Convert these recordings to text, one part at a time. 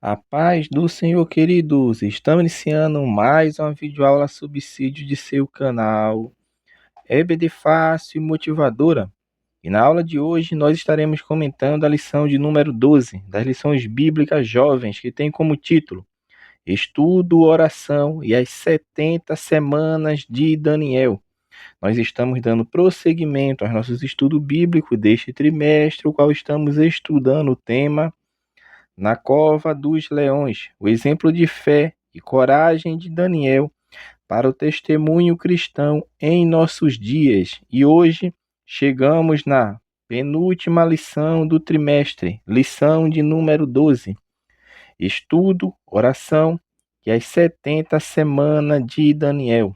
A paz do Senhor, queridos. Estamos iniciando mais uma videoaula subsídio de seu canal EBD Fácil e Motivadora. E na aula de hoje nós estaremos comentando a lição de número 12 das lições bíblicas jovens, que tem como título Estudo, Oração e as 70 Semanas de Daniel. Nós estamos dando prosseguimento aos nossos estudos bíblicos deste trimestre, o qual estamos estudando o tema Na Cova dos Leões, o exemplo de fé e coragem de Daniel para o testemunho cristão em nossos dias. E hoje chegamos na penúltima lição do trimestre, lição de número 12. Estudo, oração e as 70 semanas de Daniel.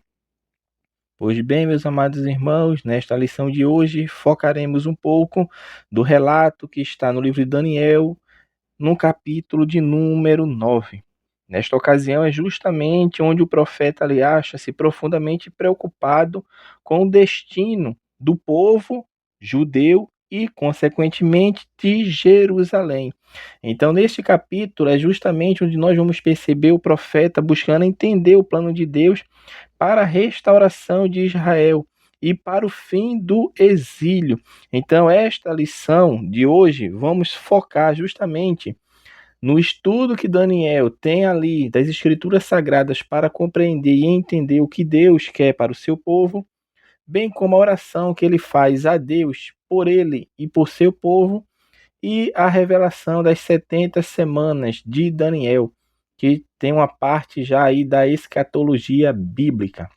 Pois bem, meus amados irmãos, nesta lição de hoje focaremos um pouco do relato que está no livro de Daniel, no capítulo de número 9. Nesta ocasião é justamente onde o profeta ali acha-se profundamente preocupado com o destino do povo judeu e, consequentemente, de Jerusalém. Então, neste capítulo é justamente onde nós vamos perceber o profeta buscando entender o plano de Deus para a restauração de Israel e para o fim do exílio. Então, esta lição de hoje, vamos focar justamente no estudo que Daniel tem ali das Escrituras Sagradas para compreender e entender o que Deus quer para o seu povo, bem como a oração que ele faz a Deus por ele e por seu povo, e a revelação das 70 semanas de Daniel, que tem uma parte já aí da escatologia bíblica.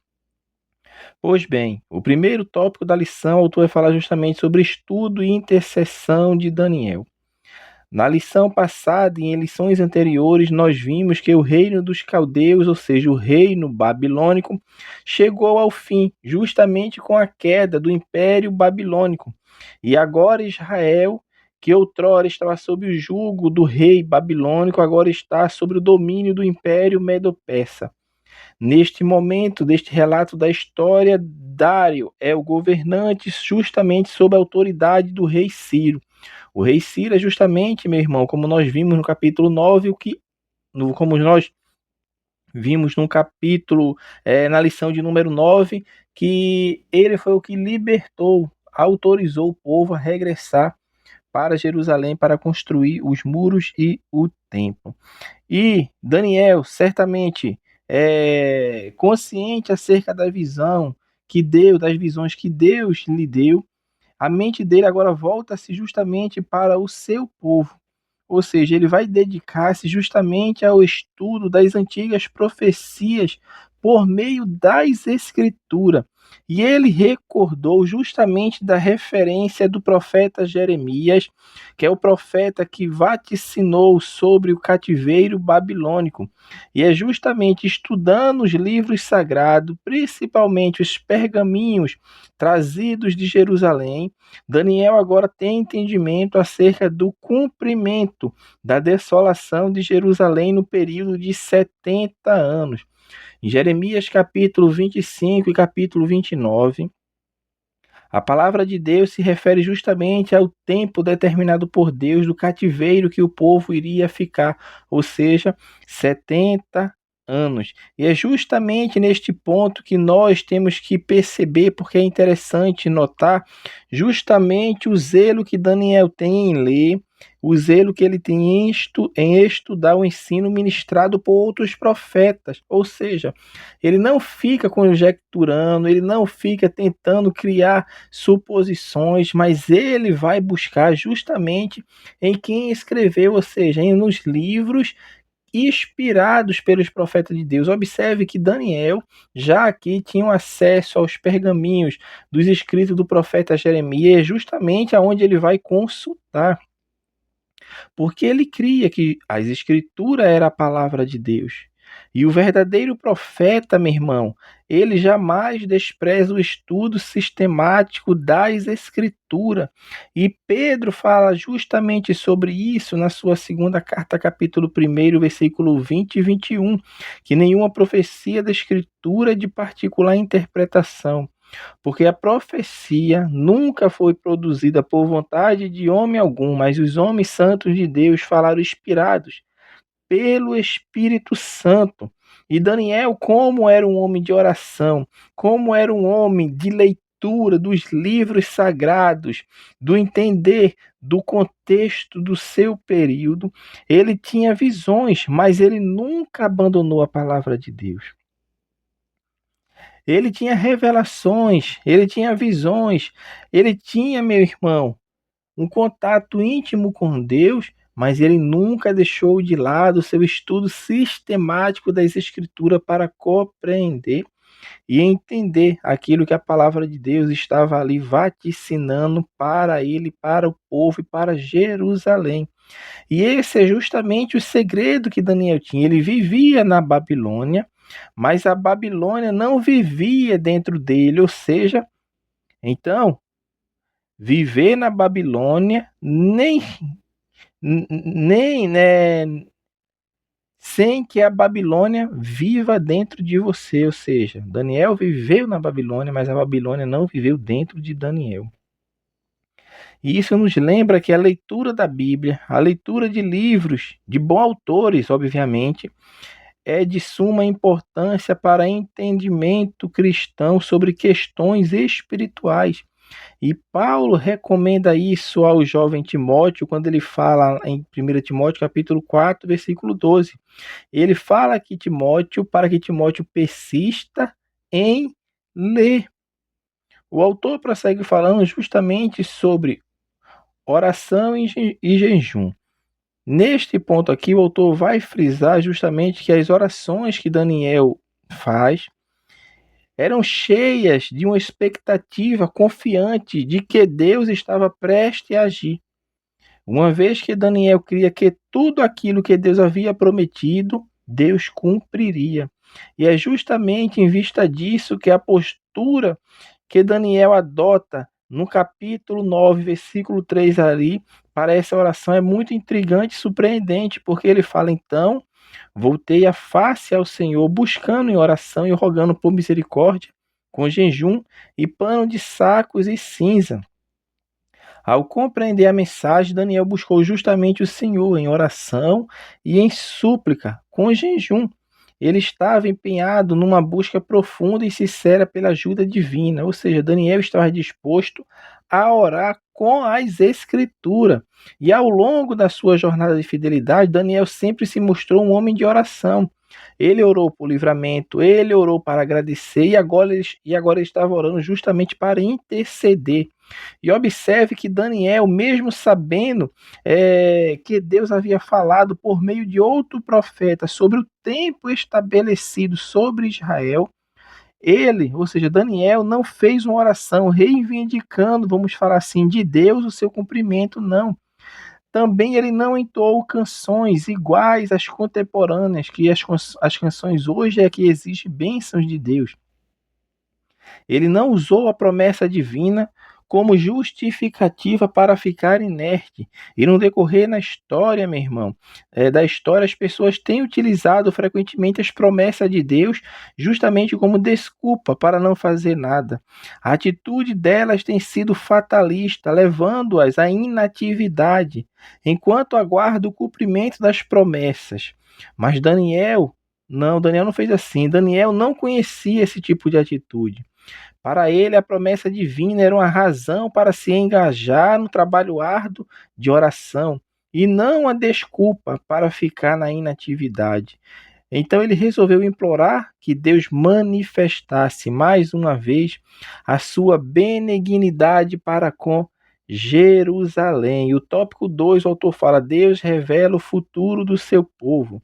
Pois bem, o primeiro tópico da lição, o autor vai falar justamente sobre estudo e intercessão de Daniel. Na lição passada e em lições anteriores, nós vimos que o reino dos caldeus, ou seja, o reino babilônico, chegou ao fim, justamente com a queda do Império Babilônico. E agora Israel, que outrora estava sob o jugo do rei babilônico, agora está sob o domínio do Império Medo-Persa. Neste momento, deste relato da história, Dário é o governante justamente sob a autoridade do rei Ciro. O rei Ciro é justamente, meu irmão, como nós vimos no capítulo 9, como nós vimos no capítulo, na lição de número 9, que ele foi o que libertou, autorizou o povo a regressar para Jerusalém para construir os muros e o templo. E Daniel, certamente, consciente acerca da visão que Deus, das visões que Deus lhe deu, a mente dele agora volta-se justamente para o seu povo. Ou seja, ele vai dedicar-se justamente ao estudo das antigas profecias por meio das Escrituras. E ele recordou justamente da referência do profeta Jeremias, que é o profeta que vaticinou sobre o cativeiro babilônico. E é justamente estudando os livros sagrados, principalmente os pergaminhos trazidos de Jerusalém, Daniel agora tem entendimento acerca do cumprimento da desolação de Jerusalém no período de 70 anos. Em Jeremias capítulo 25 e capítulo 29, a palavra de Deus se refere justamente ao tempo determinado por Deus do cativeiro que o povo iria ficar, ou seja, 70 anos. E é justamente neste ponto que nós temos que perceber, porque é interessante notar justamente o zelo que Daniel tem em ler, o zelo que ele tem em estudar o ensino ministrado por outros profetas. Ou seja, ele não fica conjecturando, ele não fica tentando criar suposições, mas ele vai buscar justamente em quem escreveu, ou seja, nos livros inspirados pelos profetas de Deus. Observe que Daniel já aqui tinha acesso aos pergaminhos dos escritos do profeta Jeremias, justamente aonde ele vai consultar, porque ele cria que as escrituras era a palavra de Deus. E o verdadeiro profeta, meu irmão, ele jamais despreza o estudo sistemático das Escrituras. E Pedro fala justamente sobre isso na sua segunda carta, capítulo 1, versículo 20 e 21, que nenhuma profecia da Escritura é de particular interpretação, porque a profecia nunca foi produzida por vontade de homem algum, mas os homens santos de Deus falaram inspirados pelo Espírito Santo. E Daniel, como era um homem de oração, como era um homem de leitura dos livros sagrados, do entender do contexto do seu período, ele tinha visões, mas ele nunca abandonou a palavra de Deus. Ele tinha revelações, ele tinha visões, ele tinha, meu irmão, um contato íntimo com Deus, mas ele nunca deixou de lado o seu estudo sistemático das Escrituras para compreender e entender aquilo que a palavra de Deus estava ali vaticinando para ele, para o povo e para Jerusalém. E esse é justamente o segredo que Daniel tinha. Ele vivia na Babilônia, mas a Babilônia não vivia dentro dele, ou seja, então, viver na Babilônia nem né, sem que a Babilônia viva dentro de você, ou seja, Daniel viveu na Babilônia, mas a Babilônia não viveu dentro de Daniel. E isso nos lembra que a leitura da Bíblia, a leitura de livros de bons autores, obviamente, é de suma importância para entendimento cristão sobre questões espirituais. E Paulo recomenda isso ao jovem Timóteo quando ele fala em 1 Timóteo capítulo 4, versículo 12. Ele fala que Timóteo, para que Timóteo persista em ler. O autor prossegue falando justamente sobre oração e jejum. Neste ponto aqui, o autor vai frisar justamente que as orações que Daniel faz eram cheias de uma expectativa confiante de que Deus estava prestes a agir. Uma vez que Daniel cria que tudo aquilo que Deus havia prometido, Deus cumpriria. E é justamente em vista disso que a postura que Daniel adota no capítulo 9, versículo 3 ali, para essa oração é muito intrigante e surpreendente, porque ele fala então: voltei a face ao Senhor, buscando em oração e rogando por misericórdia, com jejum e pano de sacos e cinza. Ao compreender a mensagem, Daniel buscou justamente o Senhor em oração e em súplica, com jejum. Ele estava empenhado numa busca profunda e sincera pela ajuda divina, ou seja, Daniel estava disposto a orar com as Escrituras. E ao longo da sua jornada de fidelidade, Daniel sempre se mostrou um homem de oração. Ele orou por livramento, ele orou para agradecer e agora ele estava orando justamente para interceder. E observe que Daniel, mesmo sabendo que Deus havia falado por meio de outro profeta sobre o tempo estabelecido sobre Israel, ele, ou seja, Daniel, não fez uma oração reivindicando, vamos falar assim, de Deus o seu cumprimento, não. Também ele não entoou canções iguais às contemporâneas, que as canções hoje é que exigem bênçãos de Deus. Ele não usou a promessa divina como justificativa para ficar inerte. E no decorrer na história, meu irmão, da história, as pessoas têm utilizado frequentemente as promessas de Deus justamente como desculpa para não fazer nada. A atitude delas tem sido fatalista, levando-as à inatividade, enquanto aguarda o cumprimento das promessas. Mas Daniel não fez assim. Daniel não conhecia esse tipo de atitude. Para ele, a promessa divina era uma razão para se engajar no trabalho árduo de oração e não a desculpa para ficar na inatividade. Então ele resolveu implorar que Deus manifestasse mais uma vez a sua benignidade para com Jerusalém. E o tópico 2, o autor fala: Deus revela o futuro do seu povo.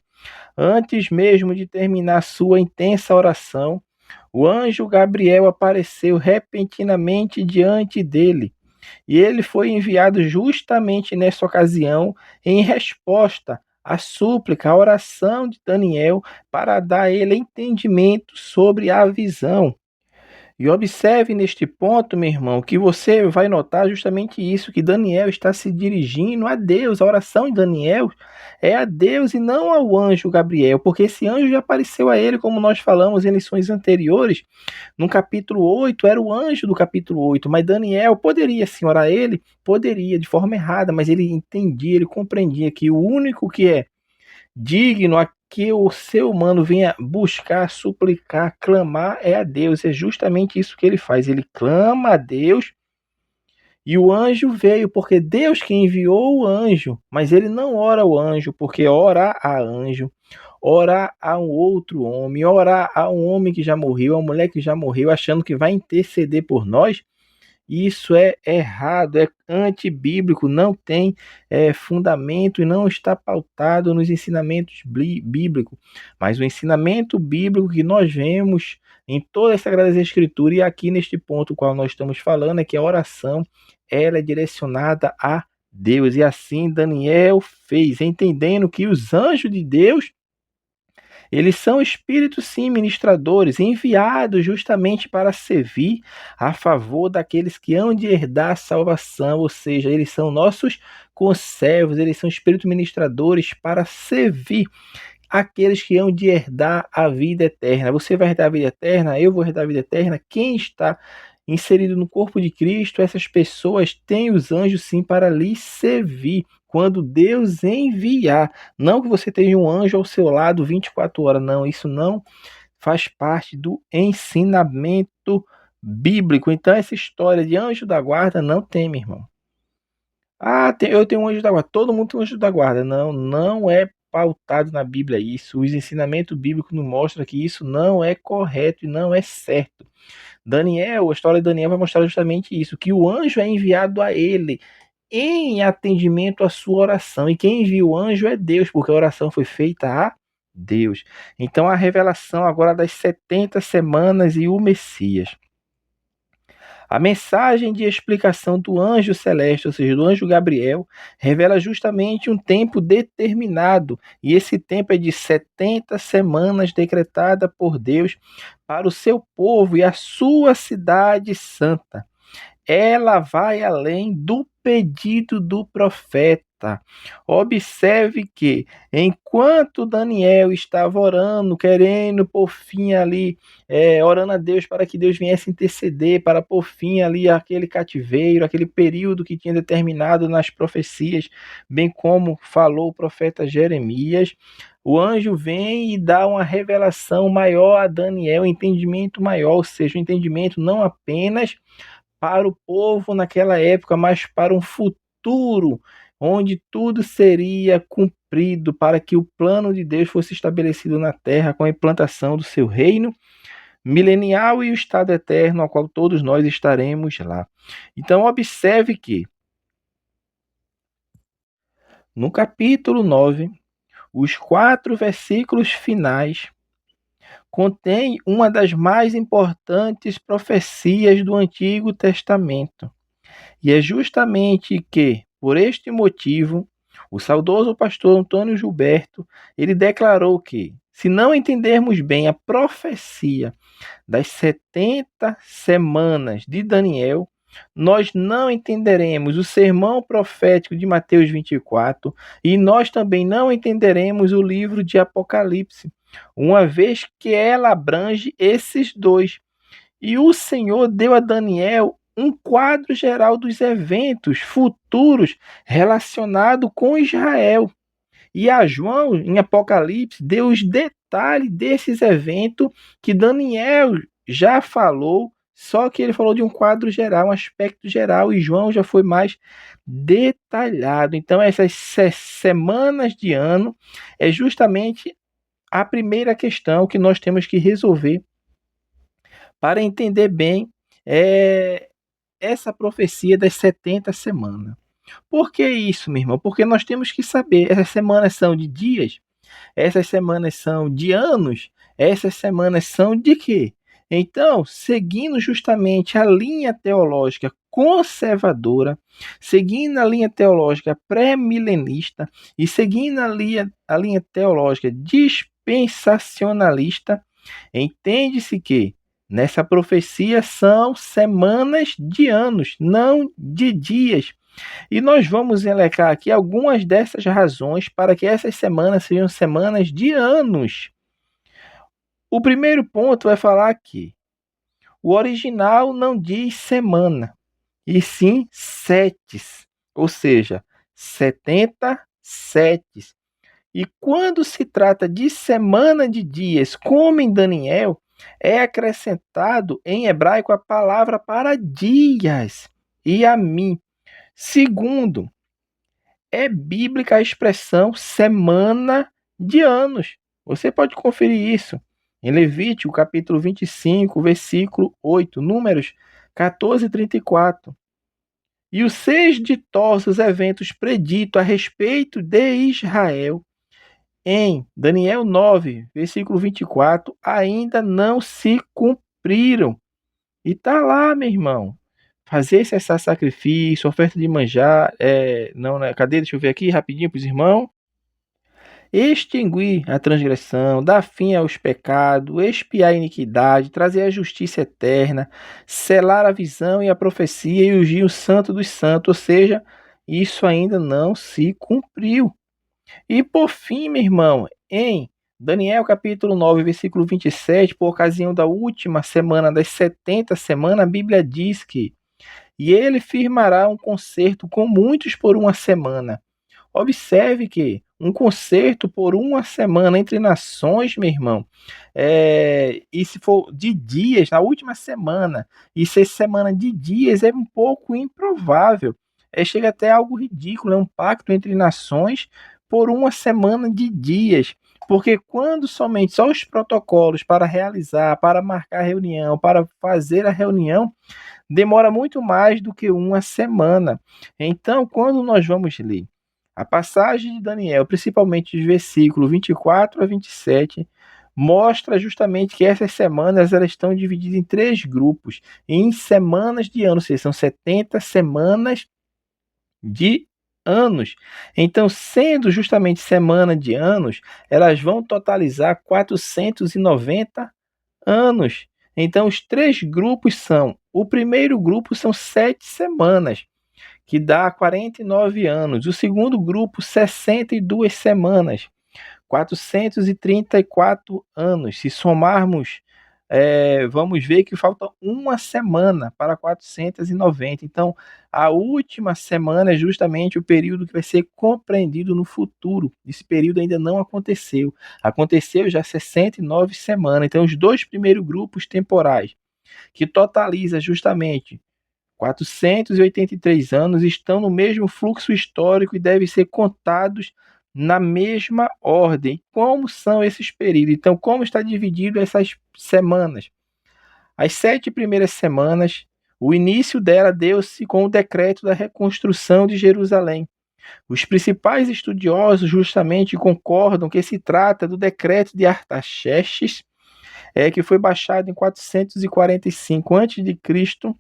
Antes mesmo de terminar sua intensa oração, o anjo Gabriel apareceu repentinamente diante dele, e ele foi enviado justamente nessa ocasião em resposta à súplica, à oração de Daniel, para dar a ele entendimento sobre a visão. E observe neste ponto, meu irmão, que você vai notar justamente isso, que Daniel está se dirigindo a Deus. A oração de Daniel é a Deus e não ao anjo Gabriel, porque esse anjo já apareceu a ele, como nós falamos em lições anteriores. No capítulo 8, era o anjo do capítulo 8, mas Daniel poderia sim orar a ele? Poderia, de forma errada, mas ele entendia, ele compreendia que o único que é digno a que o ser humano venha buscar, suplicar, clamar é a Deus. É justamente isso que ele faz. Ele clama a Deus e o anjo veio, porque Deus que enviou o anjo, mas ele não ora ao anjo, porque orar a anjo, orar a um outro homem, orar a um homem que já morreu, a uma mulher que já morreu, achando que vai interceder por nós, isso é errado, é antibíblico, não tem fundamento e não está pautado nos ensinamentos bíblicos. Mas o ensinamento bíblico que nós vemos em toda a Sagrada Escritura e aqui neste ponto qual nós estamos falando é que a oração ela é direcionada a Deus. E assim Daniel fez, entendendo que os anjos de Deus eles são espíritos, sim, ministradores, enviados justamente para servir a favor daqueles que hão de herdar a salvação, ou seja, eles são nossos conservos, eles são espíritos ministradores para servir aqueles que hão de herdar a vida eterna. Você vai herdar a vida eterna, eu vou herdar a vida eterna. Quem está inserido no corpo de Cristo, essas pessoas têm os anjos sim para lhe servir. Quando Deus enviar, não que você tenha um anjo ao seu lado 24 horas, não, isso não faz parte do ensinamento bíblico. Então, essa história de anjo da guarda não tem, meu irmão. Ah, eu tenho um anjo da guarda. Todo mundo tem um anjo da guarda. Não, não é pautado na Bíblia isso. Os ensinamentos bíblicos nos mostram que isso não é correto e não é certo. Daniel, a história de Daniel vai mostrar justamente isso, que o anjo é enviado a ele em atendimento à sua oração. E quem envia o anjo é Deus, porque a oração foi feita a Deus. Então a revelação agora das 70 semanas e o Messias. A mensagem de explicação do anjo celeste, ou seja, do anjo Gabriel, revela justamente um tempo determinado, e esse tempo é de 70 semanas decretada por Deus para o seu povo e a sua cidade santa. Ela vai além do pedido do profeta. Observe que, enquanto Daniel estava orando, querendo por fim ali, orando a Deus para que Deus viesse interceder, para por fim ali aquele cativeiro, aquele período que tinha determinado nas profecias, bem como falou o profeta Jeremias, o anjo vem e dá uma revelação maior a Daniel, um entendimento maior, ou seja, um entendimento não apenas para o povo naquela época, mas para um futuro onde tudo seria cumprido para que o plano de Deus fosse estabelecido na terra com a implantação do seu reino milenial e o estado eterno ao qual todos nós estaremos lá. Então observe que no capítulo 9, os 4 versículos finais contém uma das mais importantes profecias do Antigo Testamento. E é justamente que, por este motivo, o saudoso pastor Antônio Gilberto, ele declarou que, se não entendermos bem a profecia das 70 semanas de Daniel, nós não entenderemos o sermão profético de Mateus 24 e nós também não entenderemos o livro de Apocalipse, uma vez que ela abrange esses dois. E o Senhor deu a Daniel um quadro geral dos eventos futuros relacionados com Israel. E a João, em Apocalipse, deu os detalhes desses eventos que Daniel já falou, só que ele falou de um quadro geral, um aspecto geral, e João já foi mais detalhado. Então, essas semanas de ano é justamente a primeira questão que nós temos que resolver para entender bem essa profecia das 70 semanas. Por que isso, meu irmão? Porque nós temos que saber, essas semanas são de dias, essas semanas são de anos, essas semanas são de quê? Então, seguindo justamente a linha teológica conservadora, seguindo a linha teológica pré-milenista e seguindo a linha teológica dispensacionalista, entende-se que nessa profecia são semanas de anos, não de dias. E nós vamos elencar aqui algumas dessas razões para que essas semanas sejam semanas de anos. O primeiro ponto vai falar que o original não diz semana, e sim setes, ou seja, 70 setes, E quando se trata de semana de dias, como em Daniel, é acrescentado em hebraico a palavra para dias, e a mim. Segundo, é bíblica a expressão semana de anos. Você pode conferir isso em Levítico, capítulo 25, versículo 8, Números 14 e 34. E os 6 ditosos eventos preditos a respeito de Israel em Daniel 9, versículo 24, ainda não se cumpriram. E tá lá, meu irmão. Fazer cessar sacrifício, oferta de manjar, não, né? Cadê? Deixa eu ver aqui rapidinho para os irmãos. Extinguir a transgressão, dar fim aos pecados, expiar a iniquidade, trazer a justiça eterna, selar a visão e a profecia e ungir o santo dos santos. Ou seja, isso ainda não se cumpriu. E por fim, meu irmão, em Daniel capítulo 9, versículo 27, por ocasião da última semana das 70 semanas, a Bíblia diz que e ele firmará um concerto com muitos por uma semana. Observe que um concerto por uma semana entre nações, meu irmão, e se for de dias, na última semana, e ser semana de dias é um pouco improvável. Chega até algo ridículo, é um pacto entre nações por uma semana de dias. Porque quando somente só os protocolos para realizar, para marcar a reunião, para fazer a reunião, demora muito mais do que uma semana. Então, quando nós vamos ler a passagem de Daniel, principalmente os versículos 24 a 27, mostra justamente que essas semanas elas estão divididas em 3 grupos, em semanas de anos, ou seja, são 70 semanas de anos. Então, sendo justamente semana de anos, elas vão totalizar 490 anos. Então, os 3 grupos são: o primeiro grupo são 7 semanas, que dá 49 anos. O segundo grupo, 62 semanas, 434 anos. Se somarmos, vamos ver que falta uma semana para 490. Então, a última semana é justamente o período que vai ser compreendido no futuro. Esse período ainda não aconteceu. Aconteceu já 69 semanas. Então, os 2 primeiros grupos temporais, que totaliza justamente 483 anos, estão no mesmo fluxo histórico e devem ser contados na mesma ordem. Como são esses períodos? Então, como está dividido essas semanas? As 7 primeiras semanas, o início dela deu-se com o decreto da reconstrução de Jerusalém. Os principais estudiosos justamente concordam que se trata do decreto de Artaxerxes, que foi baixado em 445 a.C.,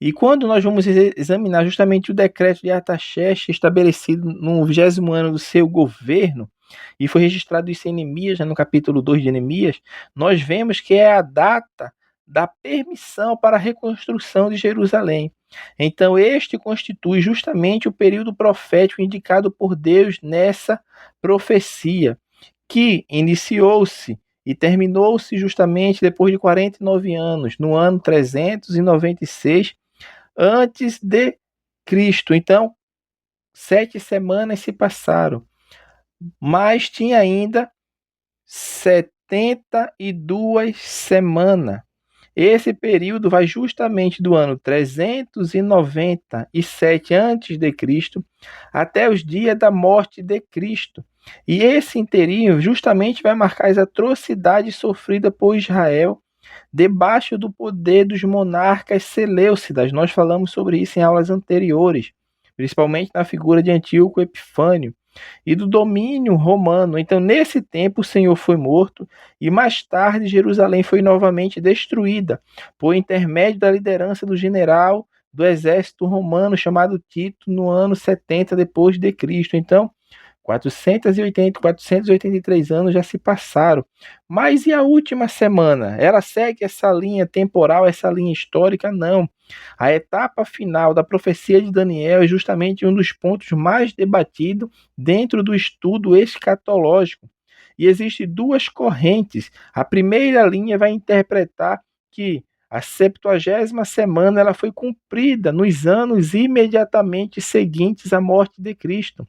e quando nós vamos examinar justamente o decreto de Artaxerxes, estabelecido no 20º ano do seu governo, e foi registrado isso em Neemias, no capítulo 2 de Neemias, nós vemos que é a data da permissão para a reconstrução de Jerusalém. Então, este constitui justamente o período profético indicado por Deus nessa profecia, que iniciou-se e terminou-se justamente depois de 49 anos, no ano 396 antes de Cristo. Então, 7 semanas se passaram, mas tinha ainda 72 semanas. Esse período vai justamente do ano 397 antes de Cristo até os dias da morte de Cristo. E esse inteirinho justamente vai marcar as atrocidades sofridas por Israel debaixo do poder dos monarcas seleucidas. Nós falamos sobre isso em aulas anteriores, principalmente na figura de Antíoco Epifânio e do domínio romano. Então, nesse tempo, o Senhor foi morto e mais tarde Jerusalém foi novamente destruída por intermédio da liderança do general do exército romano chamado Tito no ano 70 depois de Cristo. Então, 483 anos já se passaram. Mas e a última semana? Ela segue essa linha temporal, essa linha histórica? Não. A etapa final da profecia de Daniel é justamente um dos pontos mais debatidos dentro do estudo escatológico. E existem 2 correntes. A primeira linha vai interpretar que a 70ª semana ela foi cumprida nos anos imediatamente seguintes à morte de Cristo.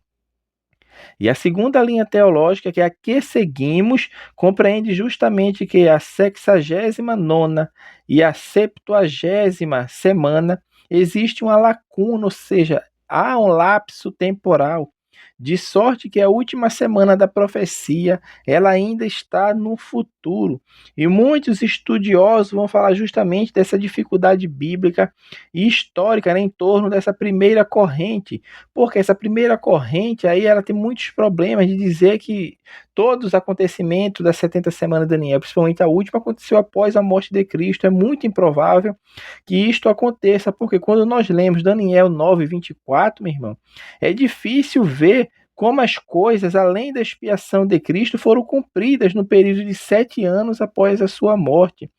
E a segunda linha teológica, que é a que seguimos, compreende justamente que a 69ª e a 70ª semana existe uma lacuna, ou seja, há um lapso temporal, de sorte que a última semana da profecia, ela ainda está no futuro. E muitos estudiosos vão falar justamente dessa dificuldade bíblica e histórica, né, em torno dessa primeira corrente, porque essa primeira corrente aí ela tem muitos problemas de dizer que todos os acontecimentos das 70 semanas de Daniel, principalmente a última, aconteceu após a morte de Cristo. É muito improvável que isto aconteça, porque quando nós lemos Daniel 9:24, meu irmão, é difícil ver como as coisas, além da expiação de Cristo, foram cumpridas no período de 7 anos após a sua morte.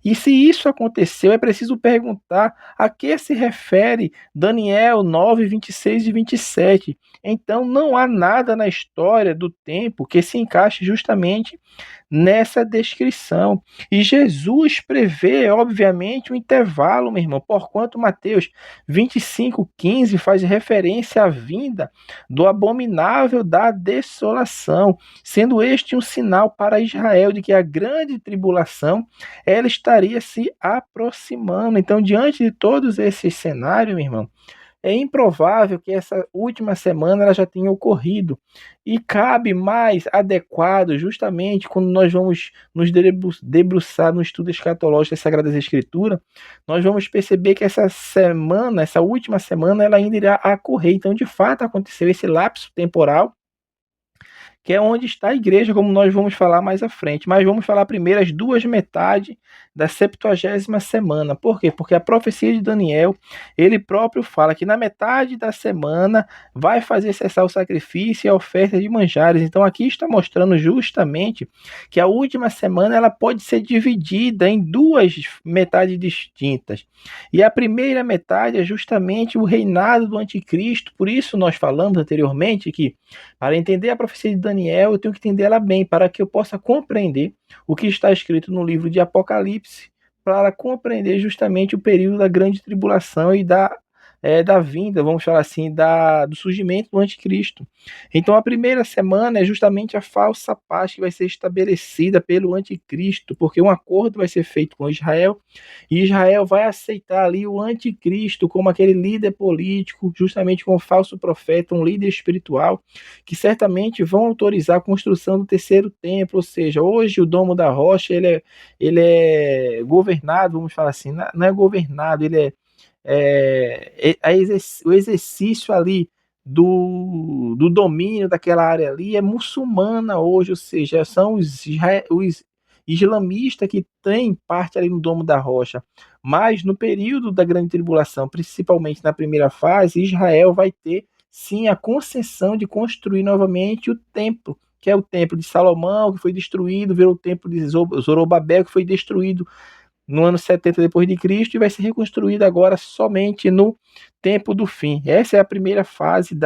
E se isso aconteceu, é preciso perguntar a que se refere Daniel 9:26 e 27. Então, não há nada na história do tempo que se encaixe justamente nessa descrição. E Jesus prevê, obviamente, um intervalo, meu irmão, porquanto Mateus 25:15 faz referência à vinda do abominável da desolação, sendo este um sinal para Israel de que a grande tribulação ela estaria se aproximando. Então, diante de todos esses cenários, meu irmão, é improvável que essa última semana ela já tenha ocorrido. E cabe mais adequado, justamente quando nós vamos nos debruçar no estudo escatológico das Sagradas Escrituras, nós vamos perceber que essa semana, essa última semana, ela ainda irá ocorrer. Então, de fato, aconteceu esse lapso temporal, que é onde está a igreja, como nós vamos falar mais à frente. Mas vamos falar primeiro as duas metades da 70ª semana. Por quê? Porque a profecia de Daniel, ele próprio fala que na metade da semana vai fazer cessar o sacrifício e a oferta de manjares. Então aqui está mostrando justamente que a última semana ela pode ser dividida em duas metades distintas. E a primeira metade é justamente o reinado do anticristo. Por isso nós falamos anteriormente que para entender a profecia de Daniel, eu tenho que entender ela bem, para que eu possa compreender o que está escrito no livro de Apocalipse, para compreender justamente o período da grande tribulação e da vinda, vamos falar assim, do surgimento do anticristo. Então a primeira semana é justamente a falsa paz que vai ser estabelecida pelo anticristo, porque um acordo vai ser feito com Israel, e Israel vai aceitar ali o anticristo como aquele líder político, justamente como falso profeta, um líder espiritual, que certamente vão autorizar a construção do terceiro templo. Ou seja, hoje o Domo da Rocha ele é governado, vamos falar assim, não é governado, ele o exercício ali do domínio daquela área ali é muçulmana hoje, ou seja, são os islamistas que têm parte ali no Domo da Rocha. Mas no período da Grande Tribulação, principalmente na primeira fase, Israel vai ter sim a concessão de construir novamente o templo, que é o templo de Salomão, que foi destruído, virou o templo de Zorobabel, que foi destruído no ano 70 depois de Cristo, e vai ser reconstruído agora somente no tempo do fim. Essa é a primeira fase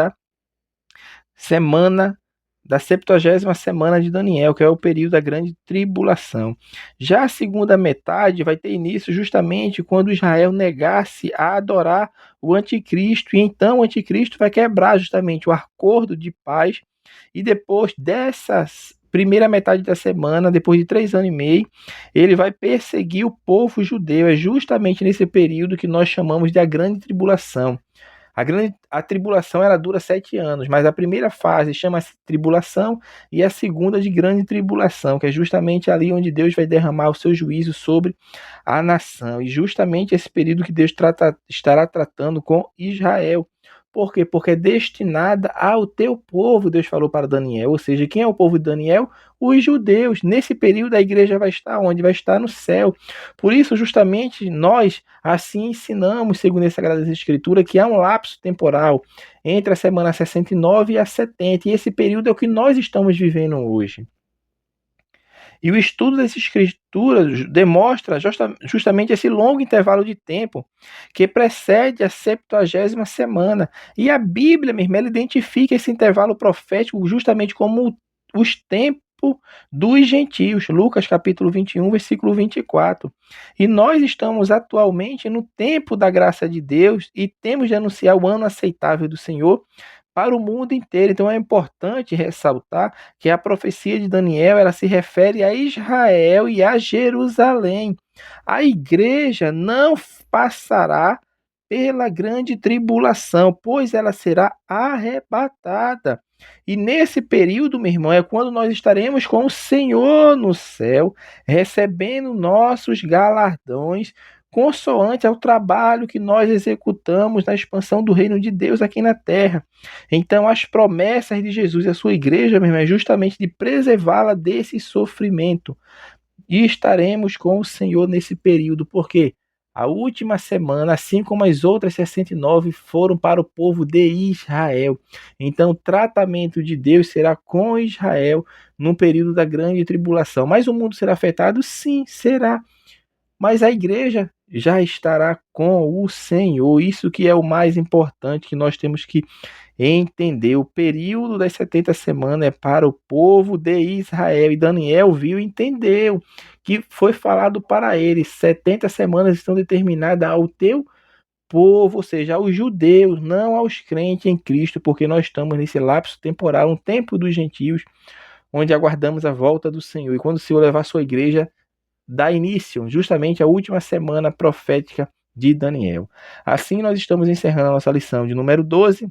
semana da 70ª semana de Daniel, que é o período da grande tribulação. Já a segunda metade vai ter início justamente quando Israel negasse a adorar o anticristo, e então o anticristo vai quebrar justamente o acordo de paz, e depois dessas primeira metade da semana, depois de 3 anos e meio, ele vai perseguir o povo judeu. É justamente nesse período que nós chamamos de a grande tribulação. A tribulação ela dura 7 anos, mas a primeira fase chama-se tribulação e a segunda de grande tribulação, que é justamente ali onde Deus vai derramar o seu juízo sobre a nação. E justamente esse período que Deus estará tratando com Israel. Por quê? Porque é destinada ao teu povo, Deus falou para Daniel. Ou seja, quem é o povo de Daniel? Os judeus. Nesse período a igreja vai estar onde? Vai estar no céu. Por isso, justamente, nós assim ensinamos, segundo as Sagradas Escrituras, que há um lapso temporal entre a semana 69 e a 70. E esse período é o que nós estamos vivendo hoje. E o estudo das escrituras demonstra justamente esse longo intervalo de tempo que precede a 70ª semana. E a Bíblia, meu irmão, ela identifica esse intervalo profético justamente como os tempos dos gentios. Lucas capítulo 21, versículo 24. E nós estamos atualmente no tempo da graça de Deus e temos de anunciar o ano aceitável do Senhor para o mundo inteiro. Então é importante ressaltar que a profecia de Daniel, ela se refere a Israel e a Jerusalém. A igreja não passará pela grande tribulação, pois ela será arrebatada. E nesse período, meu irmão, é quando nós estaremos com o Senhor no céu, recebendo nossos galardões, consoante ao trabalho que nós executamos na expansão do reino de Deus aqui na terra. Então, as promessas de Jesus e a sua igreja, meu irmão, é justamente de preservá-la desse sofrimento. E estaremos com o Senhor nesse período, porque a última semana, assim como as outras 69, foram para o povo de Israel. Então, o tratamento de Deus será com Israel no período da grande tribulação. Mas o mundo será afetado? Sim, será. Mas a igreja já estará com o Senhor. Isso que é o mais importante que nós temos que entender. O período das 70 semanas é para o povo de Israel. E Daniel viu e entendeu que foi falado para ele: 70 semanas estão determinadas ao teu povo, ou seja, aos judeus, não aos crentes em Cristo, porque nós estamos nesse lapso temporal, um tempo dos gentios, onde aguardamos a volta do Senhor. E quando o Senhor levar a sua igreja, dá início justamente à última semana profética de Daniel. Assim, nós estamos encerrando a nossa lição de número 12.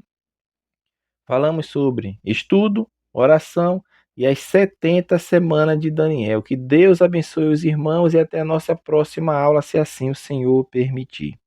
Falamos sobre estudo, oração e as 70 semanas de Daniel. Que Deus abençoe os irmãos e até a nossa próxima aula, se assim o Senhor permitir.